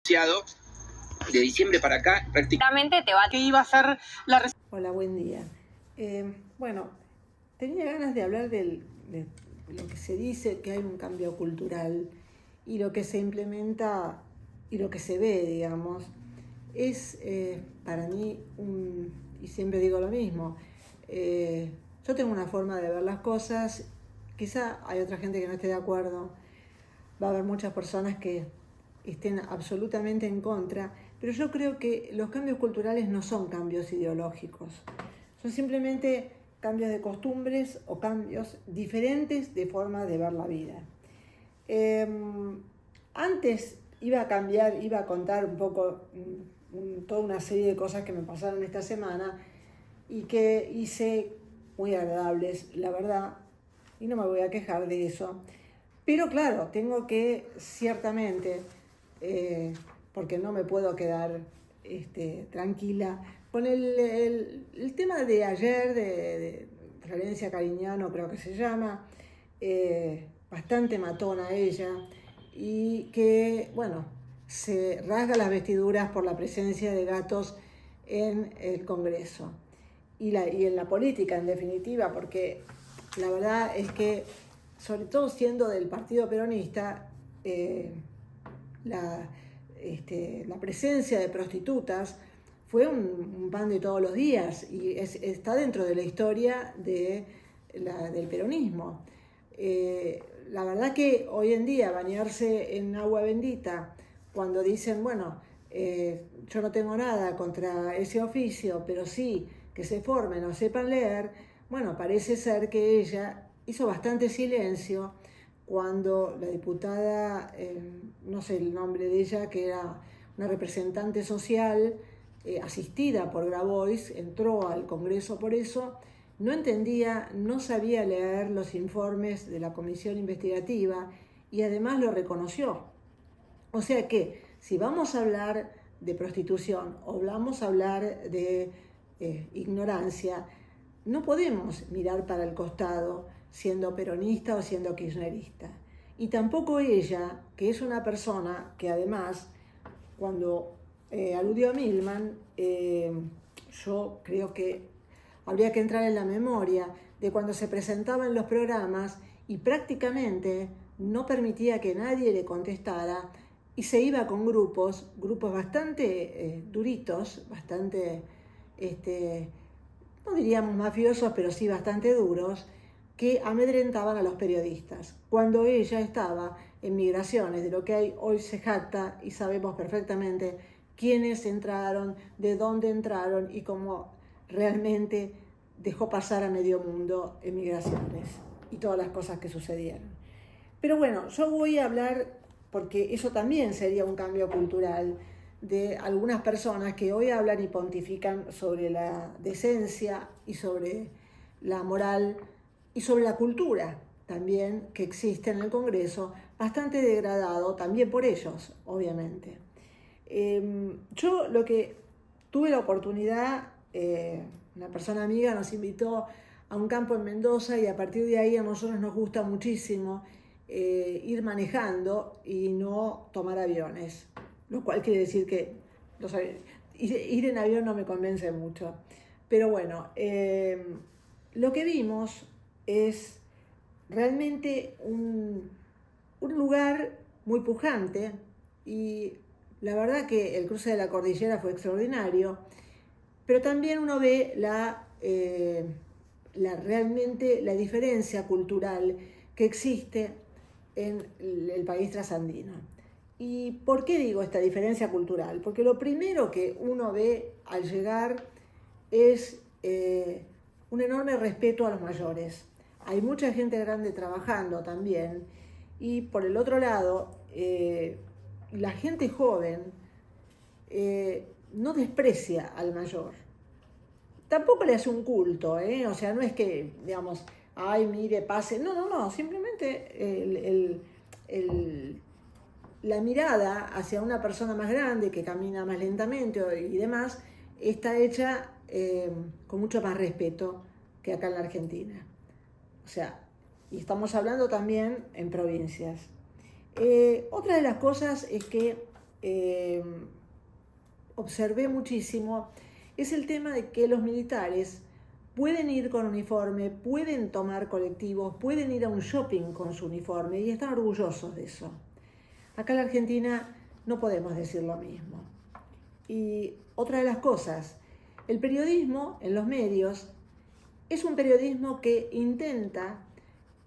De diciembre para acá, prácticamente te va... que iba a ser la... Hola, buen día. Bueno, tenía ganas de hablar de lo que se dice que hay un cambio cultural y lo que se implementa y lo que se ve, digamos, es para mí y siempre digo lo mismo, yo tengo una forma de ver las cosas, quizá hay otra gente que no esté de acuerdo, va a haber muchas personas que estén absolutamente en contra, pero yo creo que los cambios culturales no son cambios ideológicos, son simplemente cambios de costumbres o cambios diferentes de forma de ver la vida. Antes iba a contar un poco toda una serie de cosas que me pasaron esta semana y que hice muy agradables, la verdad, y no me voy a quejar de eso. Pero claro, tengo que ciertamente, porque no me puedo quedar tranquila, con el tema de ayer, de Florencia Cariñano creo que se llama, bastante matona ella, y que, bueno, se rasga las vestiduras por la presencia de gatos en el Congreso y en la política en definitiva, porque la verdad es que, sobre todo siendo del Partido Peronista, la presencia de prostitutas fue un pan de todos los días y está dentro de la historia del peronismo. La verdad que hoy en día bañarse en agua bendita, cuando dicen, bueno, yo no tengo nada contra ese oficio, pero sí que se formen o sepan leer, bueno, parece ser que ella hizo bastante silencio cuando la diputada, no sé el nombre de ella, que era una representante social asistida por Grabois, entró al Congreso por eso, no entendía, no sabía leer los informes de la comisión investigativa y además lo reconoció. O sea que si vamos a hablar de prostitución o vamos a hablar de ignorancia, no podemos mirar para el costado siendo peronista o siendo kirchnerista. Y tampoco ella, que es una persona que además, cuando aludió a Milman, yo creo que habría que entrar en la memoria de cuando se presentaba en los programas y prácticamente no permitía que nadie le contestara y se iba con grupos bastante duritos, bastante, no diríamos mafiosos, pero sí bastante duros, que amedrentaban a los periodistas. Cuando ella estaba en Migraciones, de lo que hoy se jacta y sabemos perfectamente quiénes entraron, de dónde entraron y cómo realmente dejó pasar a medio mundo en Migraciones y todas las cosas que sucedieron. Pero bueno, yo voy a hablar, porque eso también sería un cambio cultural, de algunas personas que hoy hablan y pontifican sobre la decencia y sobre la moral y sobre la cultura también que existe en el Congreso, bastante degradado también por ellos, obviamente. Yo lo que tuve la oportunidad, una persona amiga nos invitó a un campo en Mendoza y a partir de ahí a nosotros nos gusta muchísimo ir manejando y no tomar aviones, lo cual quiere decir que ir en avión no me convence mucho. Pero bueno, lo que vimos es realmente un lugar muy pujante y la verdad que el cruce de la cordillera fue extraordinario, pero también uno ve realmente la diferencia cultural que existe en el país trasandino. ¿Y por qué digo esta diferencia cultural? Porque lo primero que uno ve al llegar es un enorme respeto a los mayores. Hay mucha gente grande trabajando también y por el otro lado, la gente joven no desprecia al mayor. Tampoco le hace un culto, o sea, no es que, digamos, ay, mire, pase. No, simplemente la mirada hacia una persona más grande que camina más lentamente y demás está hecha con mucho más respeto que acá en la Argentina. O sea, y estamos hablando también en provincias. Otra de las cosas es que observé muchísimo es el tema de que los militares pueden ir con uniforme, pueden tomar colectivos, pueden ir a un shopping con su uniforme y están orgullosos de eso. Acá en la Argentina no podemos decir lo mismo. Y otra de las cosas, el periodismo en los medios es un periodismo que intenta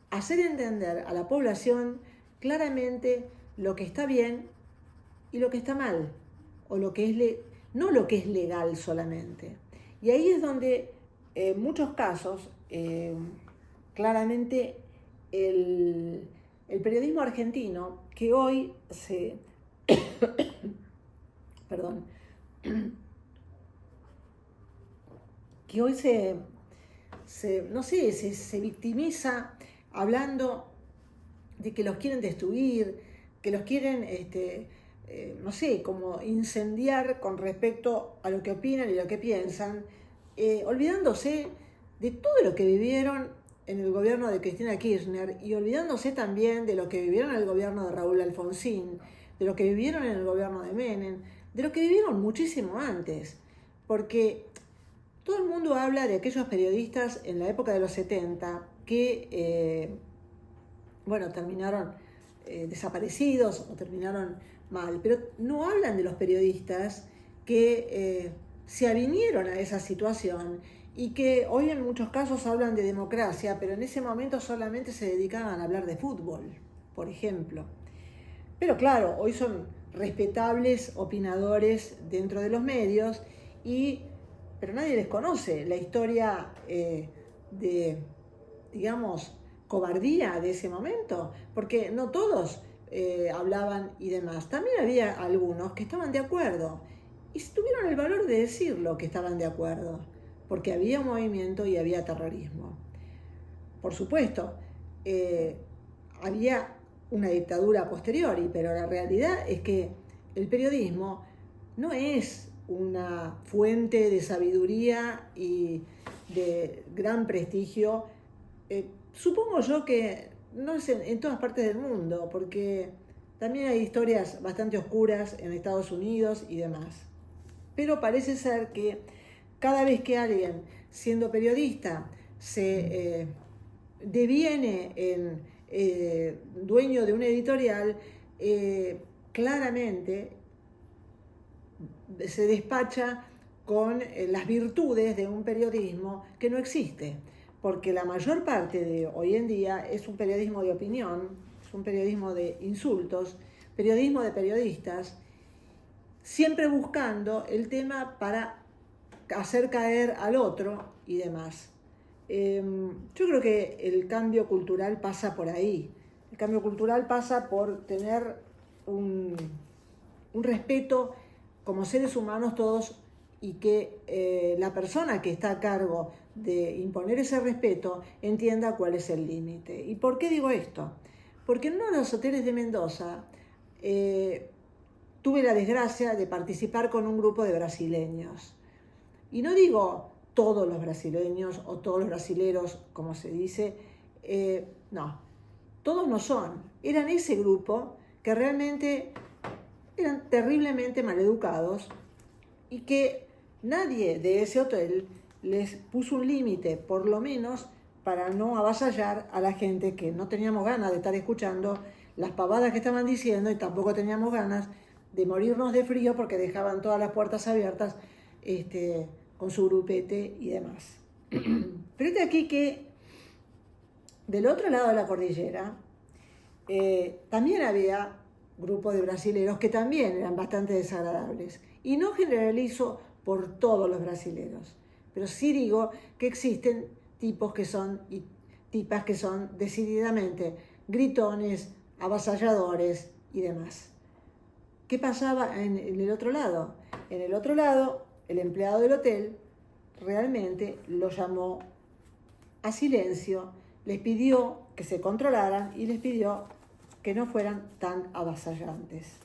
hacer entender a la población claramente lo que está bien y lo que está mal, o lo que es no lo que es legal solamente. Y ahí es donde en muchos casos claramente el periodismo argentino, que hoy se perdón, que hoy se victimiza hablando de que los quieren destruir, que los quieren, como incendiar con respecto a lo que opinan y lo que piensan, olvidándose de todo lo que vivieron en el gobierno de Cristina Kirchner y olvidándose también de lo que vivieron en el gobierno de Raúl Alfonsín, de lo que vivieron en el gobierno de Menem, de lo que vivieron muchísimo antes, porque todo el mundo habla de aquellos periodistas en la época de los 70 que, terminaron desaparecidos o terminaron mal, pero no hablan de los periodistas que se avinieron a esa situación y que hoy en muchos casos hablan de democracia, pero en ese momento solamente se dedicaban a hablar de fútbol, por ejemplo. Pero claro, hoy son respetables opinadores dentro de los medios, pero nadie les conoce la historia de, digamos, cobardía de ese momento, porque no todos hablaban y demás. También había algunos que estaban de acuerdo y tuvieron el valor de decirlo que estaban de acuerdo, porque había un movimiento y había terrorismo. Por supuesto, había una dictadura posteriori, pero la realidad es que el periodismo no es una fuente de sabiduría y de gran prestigio. Supongo yo que no es en todas partes del mundo, porque también hay historias bastante oscuras en Estados Unidos y demás. Pero parece ser que cada vez que alguien, siendo periodista, se deviene en dueño de una editorial, claramente se despacha con las virtudes de un periodismo que no existe, porque la mayor parte de hoy en día es un periodismo de opinión, es un periodismo de insultos, periodismo de periodistas, siempre buscando el tema para hacer caer al otro y demás. Yo creo que el cambio cultural pasa por ahí. El cambio cultural pasa por tener un respeto como seres humanos todos, y que la persona que está a cargo de imponer ese respeto entienda cuál es el límite. ¿Y por qué digo esto? Porque en uno de los hoteles de Mendoza tuve la desgracia de participar con un grupo de brasileños. Y no digo todos los brasileños o todos los brasileros, como se dice, no, todos no son. Eran ese grupo que realmente eran terriblemente maleducados y que nadie de ese hotel les puso un límite, por lo menos para no avasallar a la gente que no teníamos ganas de estar escuchando las pavadas que estaban diciendo y tampoco teníamos ganas de morirnos de frío porque dejaban todas las puertas abiertas con su grupete y demás. Pero este aquí que del otro lado de la cordillera también había grupos de brasileros que también eran bastante desagradables. Y no generalizo por todos los brasileros, pero sí digo que existen tipos que son y tipas que son decididamente gritones, avasalladores y demás. ¿Qué pasaba en el otro lado? En el otro lado, el empleado del hotel realmente lo llamó a silencio, les pidió que se controlaran y les pidió que no fueran tan avasallantes.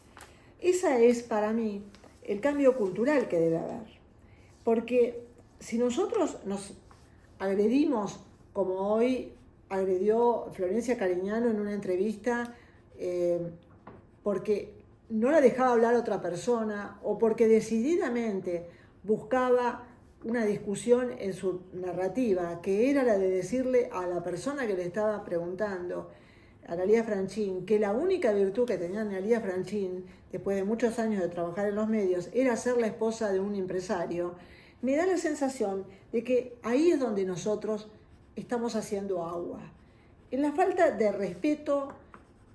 Esa es para mí el cambio cultural que debe haber. Porque si nosotros nos agredimos como hoy agredió Florencia Cariñano en una entrevista, porque no la dejaba hablar otra persona o porque decididamente buscaba una discusión en su narrativa, que era la de decirle a la persona que le estaba preguntando, Analía Franchín, que la única virtud que tenía Analía Franchín, después de muchos años de trabajar en los medios, era ser la esposa de un empresario, me da la sensación de que ahí es donde nosotros estamos haciendo agua. En la falta de respeto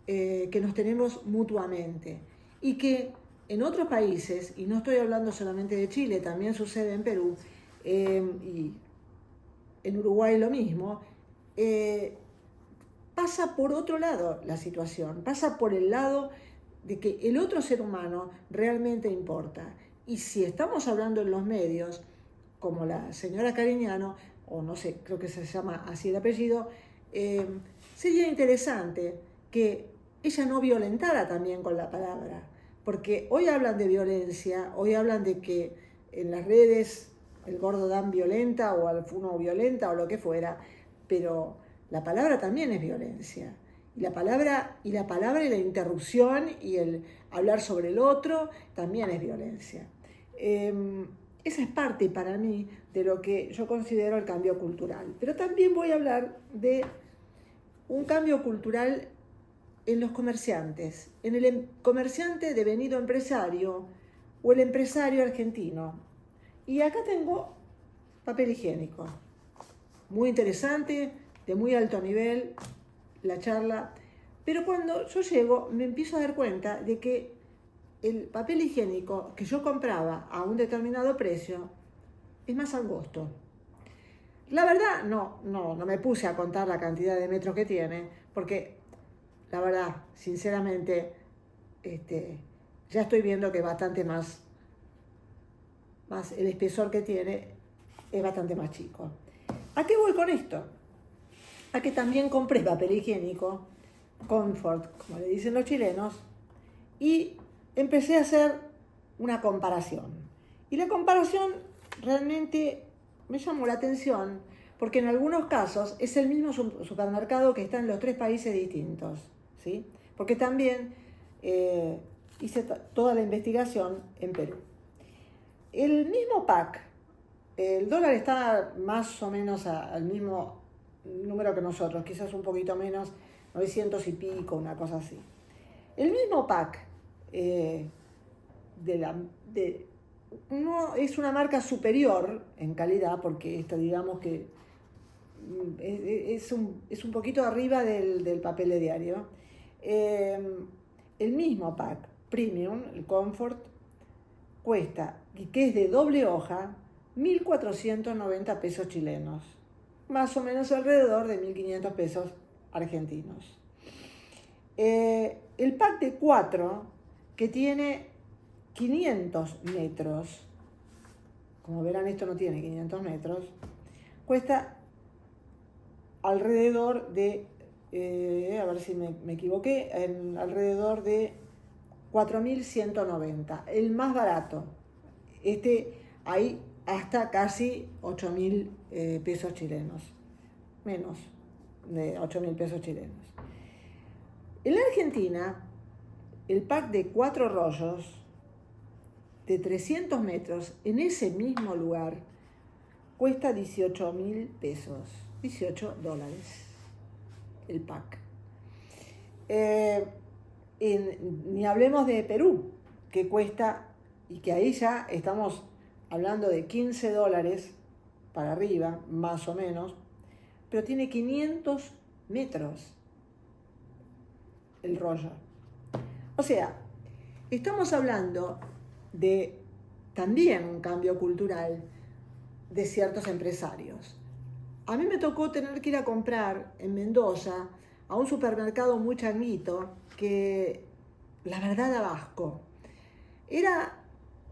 que nos tenemos mutuamente y que en otros países, y no estoy hablando solamente de Chile, también sucede en Perú y en Uruguay lo mismo, pasa por otro lado la situación, pasa por el lado de que el otro ser humano realmente importa. Y si estamos hablando en los medios, como la señora Cariñano, o no sé, creo que se llama así el apellido, sería interesante que ella no violentara también con la palabra, porque hoy hablan de violencia, hoy hablan de que en las redes el gordo Dan violenta o Alfuno violenta o lo que fuera, pero la palabra también es violencia. Y la palabra y la interrupción y el hablar sobre el otro también es violencia. Esa es parte para mí de lo que yo considero el cambio cultural. Pero también voy a hablar de un cambio cultural en los comerciantes, en el comerciante devenido empresario o el empresario argentino. Y acá tengo papel higiénico. Muy interesante, de muy alto nivel, la charla. Pero cuando yo llego me empiezo a dar cuenta de que el papel higiénico que yo compraba a un determinado precio es más angosto. La verdad, no me puse a contar la cantidad de metros que tiene, porque la verdad, sinceramente, ya estoy viendo que es bastante más el espesor que tiene es bastante más chico. ¿A qué voy con esto? A que también compré papel higiénico, Comfort, como le dicen los chilenos, y empecé a hacer una comparación. Y la comparación realmente me llamó la atención porque en algunos casos es el mismo supermercado que está en los 3 países distintos, ¿sí? Porque también hice toda la investigación en Perú. El mismo pack, el dólar está más o menos al mismo número que nosotros, quizás un poquito menos, 900 y pico, una cosa así. El mismo pack no es una marca superior en calidad, porque esto digamos que es un poquito arriba del papel de diario. El mismo pack premium, el Comfort, cuesta, y que es de doble hoja, 1.490 pesos chilenos, más o menos alrededor de 1.500 pesos argentinos. El pack de 4, que tiene 500 metros, como verán esto no tiene 500 metros, cuesta alrededor de, a ver si me equivoqué, alrededor de 4.190, el más barato. Hay hasta casi 8.000 pesos chilenos, menos de 8.000 pesos chilenos. En la Argentina, el pack de 4 rollos de 300 metros en ese mismo lugar cuesta 18.000 pesos, 18 dólares el pack. Ni hablemos de Perú, que cuesta, y que ahí ya estamos hablando de 15 dólares para arriba, más o menos, pero tiene 500 metros el rollo. O sea, estamos hablando de también un cambio cultural de ciertos empresarios. A mí me tocó tener que ir a comprar en Mendoza a un supermercado muy changuito que la verdad daba asco. Era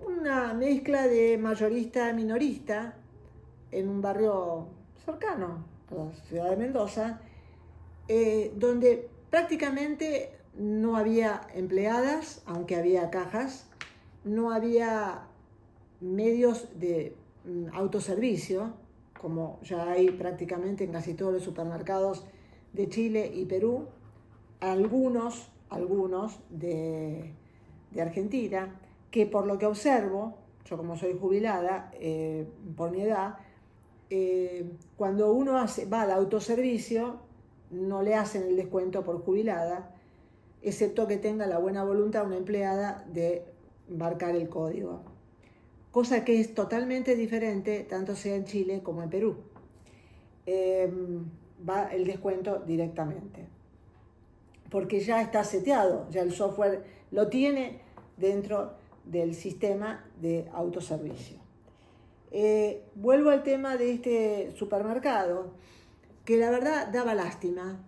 una mezcla de mayorista y minorista en un barrio cercano a la ciudad de Mendoza, donde prácticamente no había empleadas, aunque había cajas, no había medios de autoservicio, como ya hay prácticamente en casi todos los supermercados de Chile y Perú, algunos de de Argentina, que por lo que observo, yo como soy jubilada por mi edad, cuando uno va al autoservicio, no le hacen el descuento por jubilada, excepto que tenga la buena voluntad una empleada de marcar el código. Cosa que es totalmente diferente, tanto sea en Chile como en Perú. Va el descuento directamente, porque ya está seteado, ya el software lo tiene dentro del sistema de autoservicio. Vuelvo al tema de este supermercado, que la verdad daba lástima,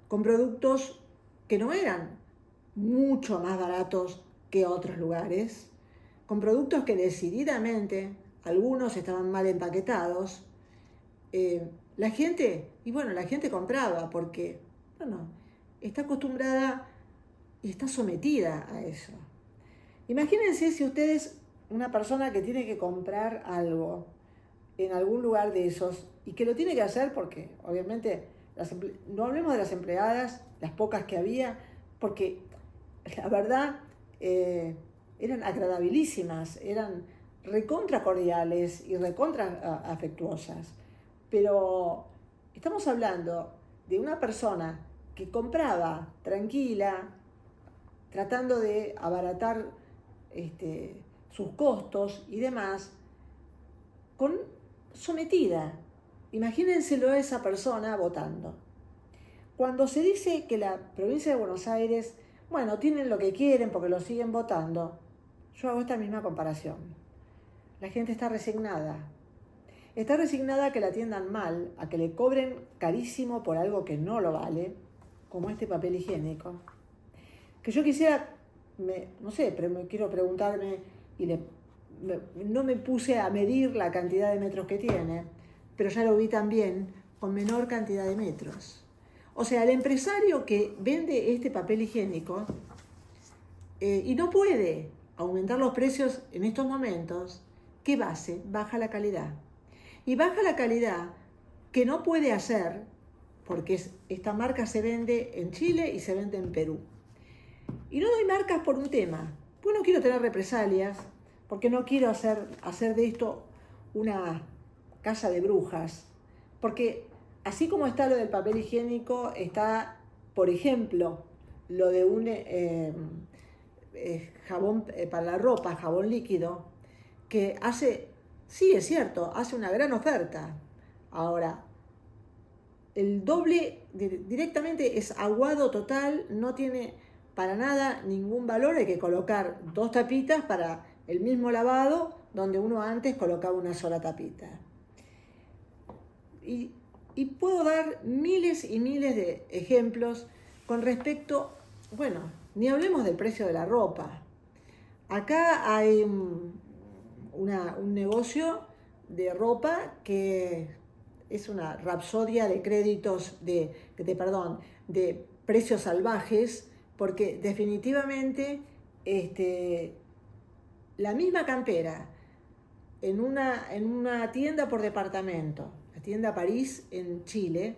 con productos que no eran mucho más baratos que otros lugares, con productos que decididamente algunos estaban mal empaquetados. La gente compraba porque, está acostumbrada y está sometida a eso. Imagínense si ustedes, una persona que tiene que comprar algo en algún lugar de esos y que lo tiene que hacer porque, obviamente, no hablemos de las empleadas, las pocas que había, porque la verdad eran agradabilísimas, eran recontra cordiales y recontra afectuosas. Pero estamos hablando de una persona que compraba tranquila, tratando de abaratar sus costos y demás, sometida. Imagínenselo a esa persona votando. Cuando se dice que la provincia de Buenos Aires, tienen lo que quieren porque lo siguen votando, yo hago esta misma comparación. La gente está resignada. Está resignada a que la atiendan mal, a que le cobren carísimo por algo que no lo vale, como este papel higiénico. Que yo quisiera, pero me quiero preguntarme, no me puse a medir la cantidad de metros que tiene, pero ya lo vi también con menor cantidad de metros. O sea, el empresario que vende este papel higiénico y no puede aumentar los precios en estos momentos, ¿qué hace? Baja la calidad. Y baja la calidad que no puede hacer porque esta marca se vende en Chile y se vende en Perú. Y no doy marcas por un tema, pues no quiero tener represalias, porque no quiero hacer de esto una casa de brujas, porque así como está lo del papel higiénico, está, por ejemplo, lo de un jabón para la ropa, jabón líquido, que sí es cierto, hace una gran oferta. Ahora, el doble directamente es aguado total, no tiene para nada ningún valor, hay que colocar 2 tapitas para el mismo lavado, donde uno antes colocaba una sola tapita. Y puedo dar miles y miles de ejemplos con respecto, ni hablemos del precio de la ropa. Acá hay un negocio de ropa que es una rapsodia de créditos, de precios salvajes, porque definitivamente la misma campera en una tienda por departamento, la tienda París en Chile,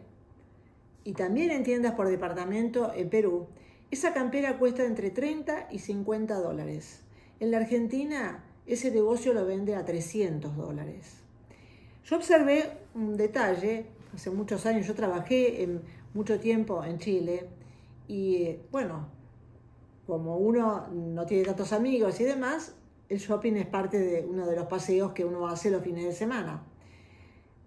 y también en tiendas por departamento en Perú, esa campera cuesta entre 30 y 50 dólares. En la Argentina ese negocio lo vende a 300 dólares. Yo observé un detalle, hace muchos años, yo trabajé mucho tiempo en Chile y como uno no tiene tantos amigos y demás, el shopping es parte de uno de los paseos que uno hace los fines de semana.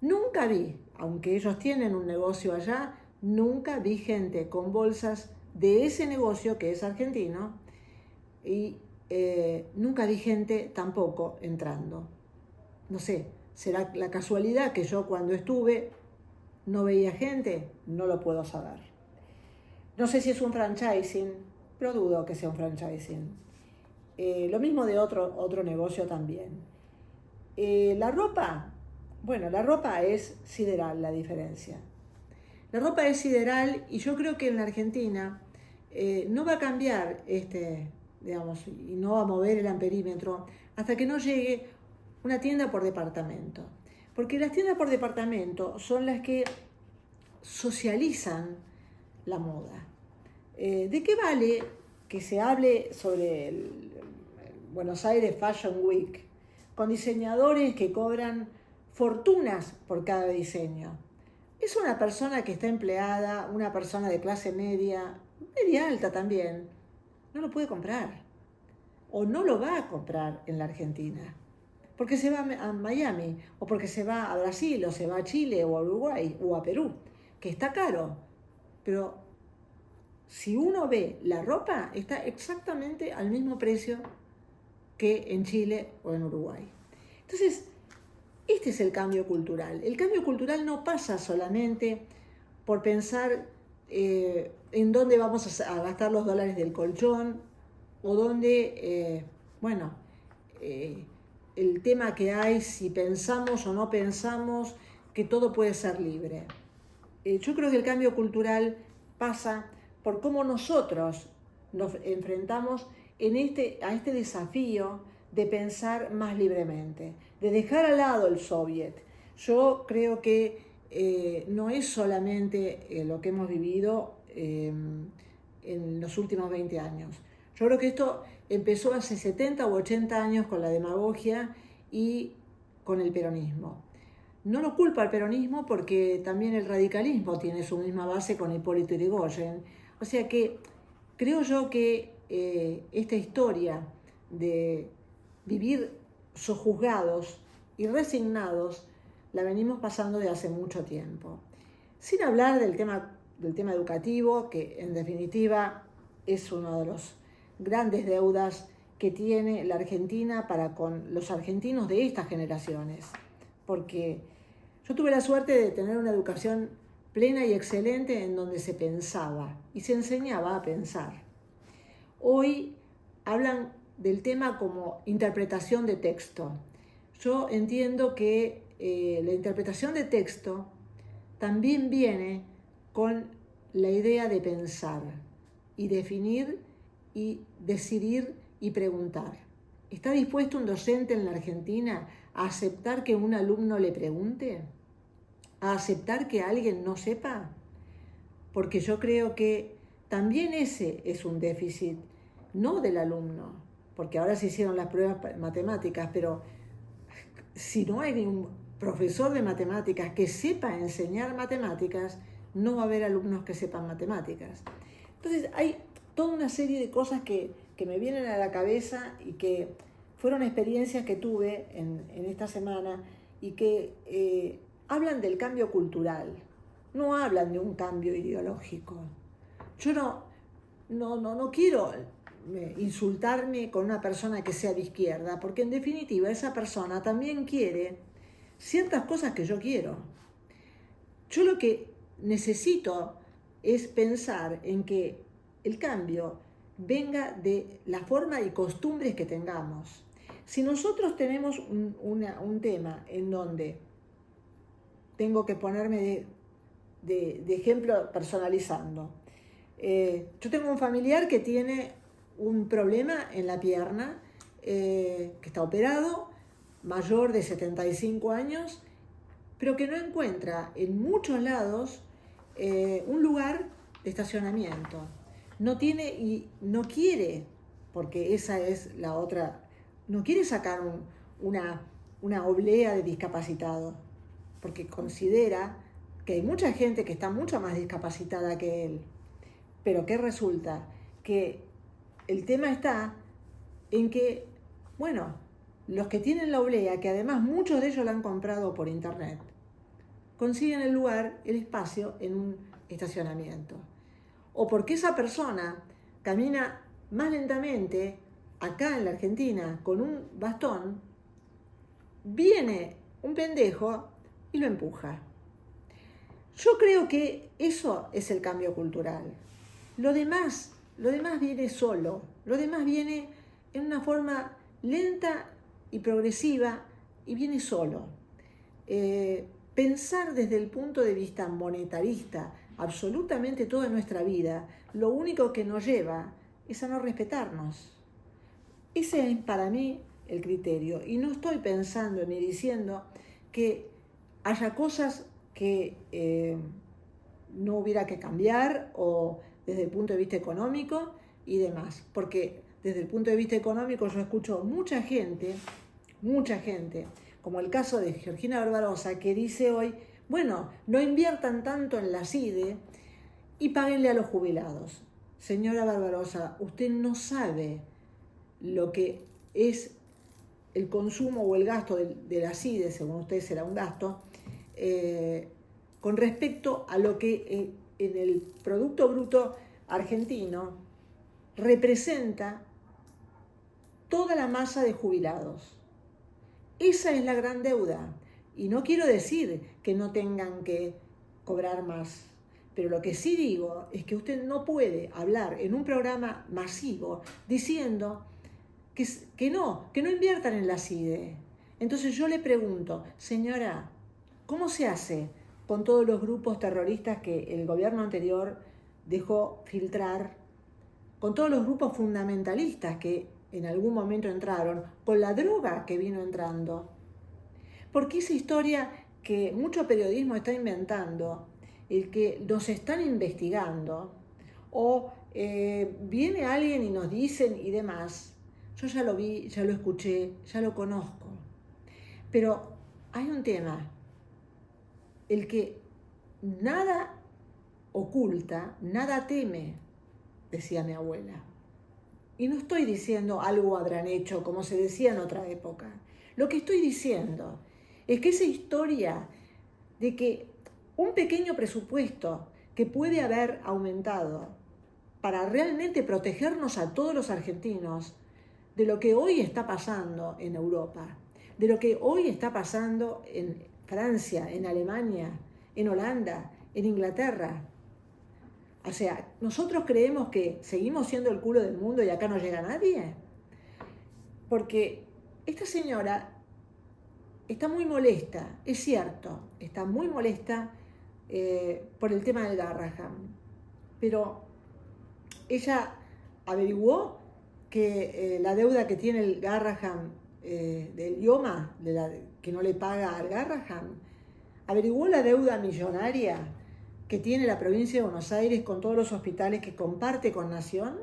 Nunca vi, aunque ellos tienen un negocio allá, nunca vi gente con bolsas de ese negocio que es argentino y nunca vi gente tampoco entrando. No sé, será la casualidad que yo cuando estuve no veía gente, no lo puedo saber. No sé si es un franchising, pero dudo que sea un franchising. Lo mismo de otro negocio también. La ropa, la ropa es sideral la diferencia. La ropa es sideral y yo creo que en la Argentina no va a cambiar y no va a mover el amperímetro hasta que no llegue una tienda por departamento. Porque las tiendas por departamento son las que socializan la moda. ¿De qué vale que se hable sobre el Buenos Aires Fashion Week, con diseñadores que cobran fortunas por cada diseño. Es una persona que está empleada, una persona de clase media, media alta también, no lo puede comprar o no lo va a comprar en la Argentina, porque se va a Miami o porque se va a Brasil o se va a Chile o a Uruguay o a Perú, que está caro, pero si uno ve la ropa está exactamente al mismo precio que en Chile o en Uruguay. Entonces, este es el cambio cultural. El cambio cultural no pasa solamente por pensar en dónde vamos a gastar los dólares del colchón o dónde, el tema que hay, si pensamos o no pensamos que todo puede ser libre. Yo creo que el cambio cultural pasa por cómo nosotros nos enfrentamos a este desafío de pensar más libremente, de dejar al lado el soviet. Yo creo que no es solamente lo que hemos vivido en los últimos 20 años. Yo creo que esto empezó hace 70 u 80 años con la demagogia y con el peronismo. No lo culpa al peronismo porque también el radicalismo tiene su misma base con Hipólito Yrigoyen. O sea que creo yo que esta historia de vivir sojuzgados y resignados la venimos pasando de hace mucho tiempo. Sin hablar del tema educativo, que en definitiva es uno de los grandes deudas que tiene la Argentina para con los argentinos de estas generaciones. Porque yo tuve la suerte de tener una educación plena y excelente en donde se pensaba y se enseñaba a pensar. Hoy hablan del tema como interpretación de texto. Yo entiendo que la interpretación de texto también viene con la idea de pensar y definir y decidir y preguntar. ¿Está dispuesto un docente en la Argentina a aceptar que un alumno le pregunte? ¿A aceptar que alguien no sepa? Porque yo creo que también ese es un déficit, no del alumno, porque ahora se hicieron las pruebas matemáticas, pero si no hay un profesor de matemáticas que sepa enseñar matemáticas, no va a haber alumnos que sepan matemáticas. Entonces hay toda una serie de cosas que me vienen a la cabeza y que fueron experiencias que tuve en esta semana y que hablan del cambio cultural, no hablan de un cambio ideológico. Yo no quiero insultarme con una persona que sea de izquierda, porque en definitiva esa persona también quiere ciertas cosas que yo quiero. Yo lo que necesito es pensar en que el cambio venga de la forma y costumbres que tengamos. Si nosotros tenemos un tema en donde tengo que ponerme de ejemplo personalizando, yo tengo un familiar que tiene un problema en la pierna, que está operado, mayor de 75 años, pero que no encuentra en muchos lados un lugar de estacionamiento. No tiene y no quiere, porque esa es la otra, no quiere sacar una oblea de discapacitado, porque considera que hay mucha gente que está mucho más discapacitada que él. Pero ¿qué resulta? Que el tema está en que, bueno, los que tienen la oblea, que además muchos de ellos la han comprado por internet, consiguen el lugar, el espacio en un estacionamiento. O porque esa persona camina más lentamente acá en la Argentina con un bastón, viene un pendejo y lo empuja. Yo creo que eso es el cambio cultural. Lo demás viene solo, lo demás viene en una forma lenta y progresiva y viene solo. Pensar desde el punto de vista monetarista absolutamente toda nuestra vida, lo único que nos lleva es a no respetarnos. Ese es para mí el criterio. Y no estoy pensando ni diciendo que haya cosas que no hubiera que cambiar o desde el punto de vista económico, y demás. Porque desde el punto de vista económico yo escucho mucha gente, como el caso de Georgina Barbarosa, que dice hoy, bueno, no inviertan tanto en la CIDE y páguenle a los jubilados. Señora Barbarosa, usted no sabe lo que es el consumo o el gasto de la CIDE, según usted será un gasto, con respecto a lo que en el Producto Bruto argentino representa toda la masa de jubilados. Esa es la gran deuda. Y no quiero decir que no tengan que cobrar más, pero lo que sí digo es que usted no puede hablar en un programa masivo diciendo que no inviertan en la CIDE. Entonces yo le pregunto, señora, ¿cómo se hace con todos los grupos terroristas que el gobierno anterior dejó filtrar? Con todos los grupos fundamentalistas que en algún momento entraron, con la droga que vino entrando. Porque esa historia que mucho periodismo está inventando, el que nos están investigando, o viene alguien y nos dicen y demás, yo ya lo vi, ya lo escuché, ya lo conozco. Pero hay un tema, el que nada oculta, nada teme, decía mi abuela. Y no estoy diciendo algo habrán hecho, como se decía en otra época. Lo que estoy diciendo es que esa historia de que un pequeño presupuesto que puede haber aumentado para realmente protegernos a todos los argentinos de lo que hoy está pasando en Europa, de lo que hoy está pasando en Francia, en Alemania, en Holanda, en Inglaterra. O sea, nosotros creemos que seguimos siendo el culo del mundo y acá no llega nadie. Porque esta señora está muy molesta, es cierto, está muy molesta por el tema del Garrahan. Pero ella averiguó que la deuda que tiene el Garrahan del IOMA, que no le paga al Garrahan, averiguó la deuda millonaria que tiene la provincia de Buenos Aires con todos los hospitales que comparte con Nación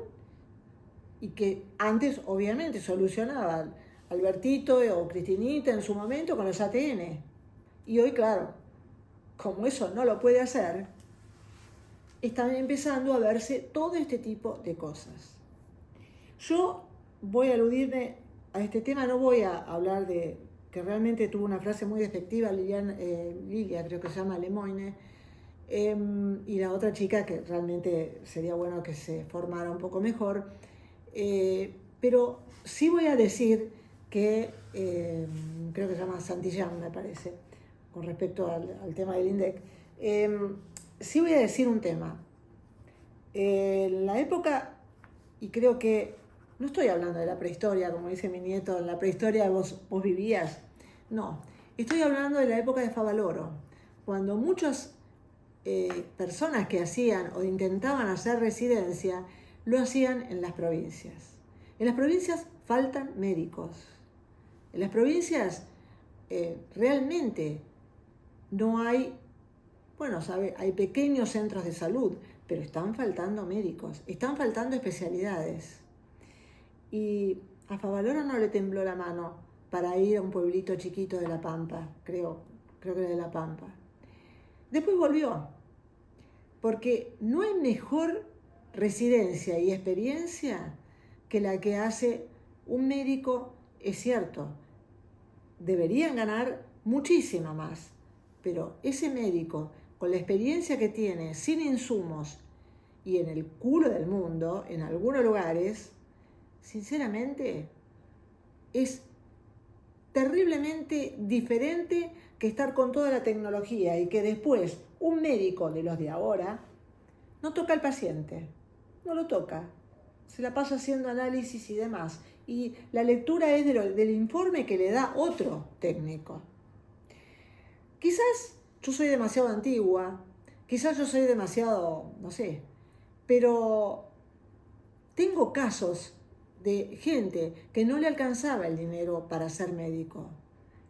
y que antes obviamente solucionaba Albertito o Cristinita en su momento con los ATN. Y hoy, claro, como eso no lo puede hacer, están empezando a verse todo este tipo de cosas. Yo voy a aludirme a este tema, no voy a hablar de que realmente tuvo una frase muy despectiva, Lilia, creo que se llama Lemoine, y la otra chica que realmente sería bueno que se formara un poco mejor, pero sí voy a decir que creo que se llama Santillán, me parece, con respecto al tema del INDEC. Sí voy a decir un tema. En la época, y creo que no estoy hablando de la prehistoria, como dice mi nieto, en la prehistoria vos vivías. No, estoy hablando de la época de Favaloro, cuando muchas personas que hacían o intentaban hacer residencia, lo hacían en las provincias. En las provincias faltan médicos. En las provincias realmente no hay, bueno, hay pequeños centros de salud, pero están faltando médicos, están faltando especialidades. Y a Favaloro no le tembló la mano para ir a un pueblito chiquito de La Pampa, creo que era de La Pampa. Después volvió, porque no hay mejor residencia y experiencia que la que hace un médico, es cierto, deberían ganar muchísimo más, pero ese médico, con la experiencia que tiene, sin insumos y en el culo del mundo, en algunos lugares, sinceramente, es terriblemente diferente que estar con toda la tecnología y que después un médico de los de ahora no toca al paciente, no lo toca, se la pasa haciendo análisis y demás. Y la lectura es del informe que le da otro técnico. Quizás yo soy demasiado antigua, quizás yo soy demasiado, no sé, pero tengo casos de gente que no le alcanzaba el dinero para ser médico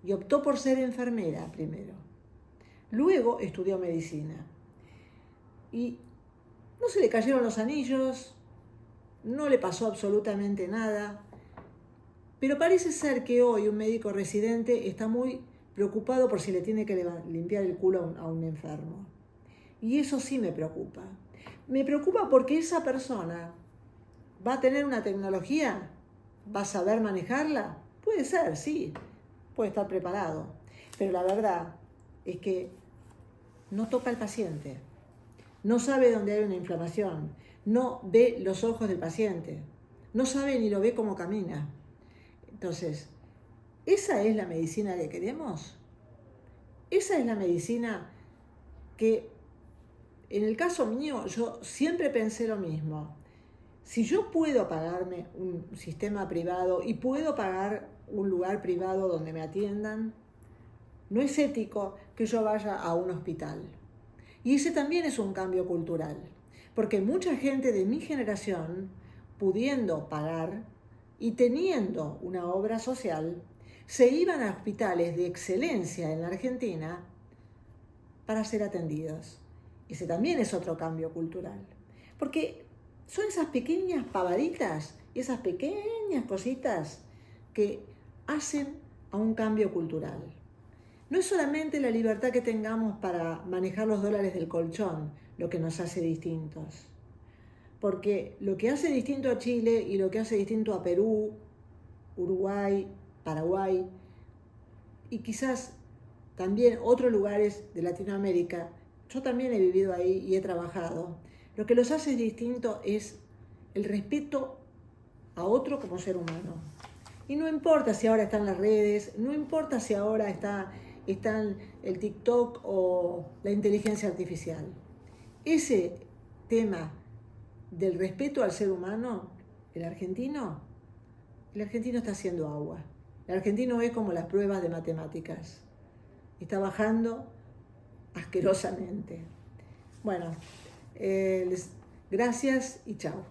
y optó por ser enfermera primero. Luego estudió medicina y no se le cayeron los anillos, no le pasó absolutamente nada, pero parece ser que hoy un médico residente está muy preocupado por si le tiene que limpiar el culo a un enfermo. Y eso sí me preocupa. Me preocupa porque esa persona va a tener una tecnología, va a saber manejarla. Puede ser, sí, puede estar preparado. Pero la verdad es que no toca al paciente, no sabe dónde hay una inflamación, no ve los ojos del paciente, no sabe ni lo ve cómo camina. Entonces, ¿esa es la medicina que queremos? Esa es la medicina que, en el caso mío, yo siempre pensé lo mismo. Si yo puedo pagarme un sistema privado y puedo pagar un lugar privado donde me atiendan, no es ético que yo vaya a un hospital. Y ese también es un cambio cultural, porque mucha gente de mi generación, pudiendo pagar y teniendo una obra social, se iban a hospitales de excelencia en la Argentina para ser atendidos. Ese también es otro cambio cultural, porque son esas pequeñas pavaditas, esas pequeñas cositas que hacen a un cambio cultural. No es solamente la libertad que tengamos para manejar los dólares del colchón lo que nos hace distintos, porque lo que hace distinto a Chile y lo que hace distinto a Perú, Uruguay, Paraguay y quizás también otros lugares de Latinoamérica, yo también he vivido ahí y he trabajado, lo que los hace distintos es el respeto a otro como ser humano. Y no importa si ahora están las redes, no importa si ahora están el TikTok o la inteligencia artificial. Ese tema del respeto al ser humano, el argentino está haciendo agua. El argentino es como las pruebas de matemáticas. Está bajando asquerosamente. Bueno, gracias y chao.